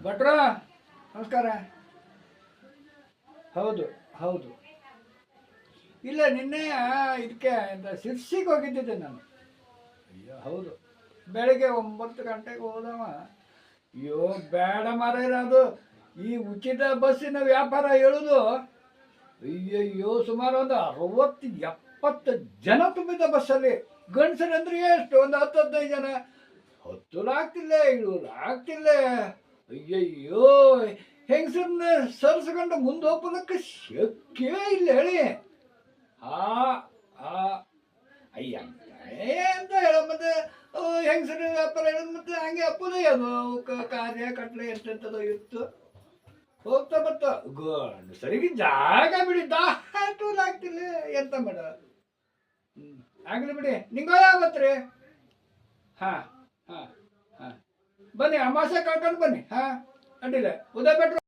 ಭಟ್ರ ನಮಸ್ಕಾರ. ಹೌದು ಹೌದು, ಇಲ್ಲ ನಿನ್ನೆ ಇದಕ್ಕೆ ಶಿರ್ಸಿಗೆ ಹೋಗಿದ್ದಿದ್ದೆ ನಾನು. ಅಯ್ಯೋ ಹೌದು, ಬೆಳಗ್ಗೆ 9 ಗಂಟೆಗೆ ಹೋದವ. ಅಯ್ಯೋ ಬೇಡ ಮಾರೇರ, ಅದು ಈ ಉಚಿತ ಬಸ್ಸಿನ ವ್ಯಾಪಾರ ಹೇಳುದು. ಅಯ್ಯಯ್ಯೋ ಸುಮಾರು ಒಂದು 60-70 ಜನ ತುಂಬಿದ ಬಸ್ಸಲ್ಲಿ. ಗಂಡಸರಂದ್ರೆ ಎಷ್ಟು, ಒಂದು 10-15 ಜನ. ಹತ್ತಲಾಗ್ತಿಲ್ಲ, ಇಳಲಾಗ್ತಿಲ್ಲ. ಅಯ್ಯಯ್ಯೋ ಹೆಂಗಸರನ್ನ ಸರಿಸ್ಕೊಂಡು ಮುಂದೆ ಹೋಗ್ಲಿಕ್ಕೆ ಶಕ್ಯ ಇಲ್ಲ ಹೇಳಿ. ಆ ಆ ಅಯ್ಯ ಅಂತ ಹೇಳ ಮತ್ತೆ ಹೆಂಗಸರ ವ್ಯಾಪಾರ ಹೇಳೋದು ಮತ್ತೆ ಹಂಗೆ ಅಪ್ಪದೇ ಅದು ಕಾರ್ಯ ಕಟ್ಲೆ ಎಂತೆಂಥದ್ದು ಇತ್ತು. ಹೋಗ್ತಾ ಬರ್ತಾ ಗಂಡು ಸರಿಗೆ ಜಾಗ ಬಿಡಿ, ದಾಟಲಾಗ್ತಿಲ್ಲ. ಎಂತ ಮಾಡ, ಆಗ್ಲಿ ಬಿಡಿ. ನಿಂಗ ಯಾವತ್ರಿ? ಹಾ ಹಾ ಹಾ ಬನ್ನಿ, ಅಮಾಸೆ ಕಳ್ಕೊಂಡು ಬನ್ನಿ. ಹಾ ಅಡ್ಡಿಲ್ಲ. ಉದಯ ಭಟ್ರು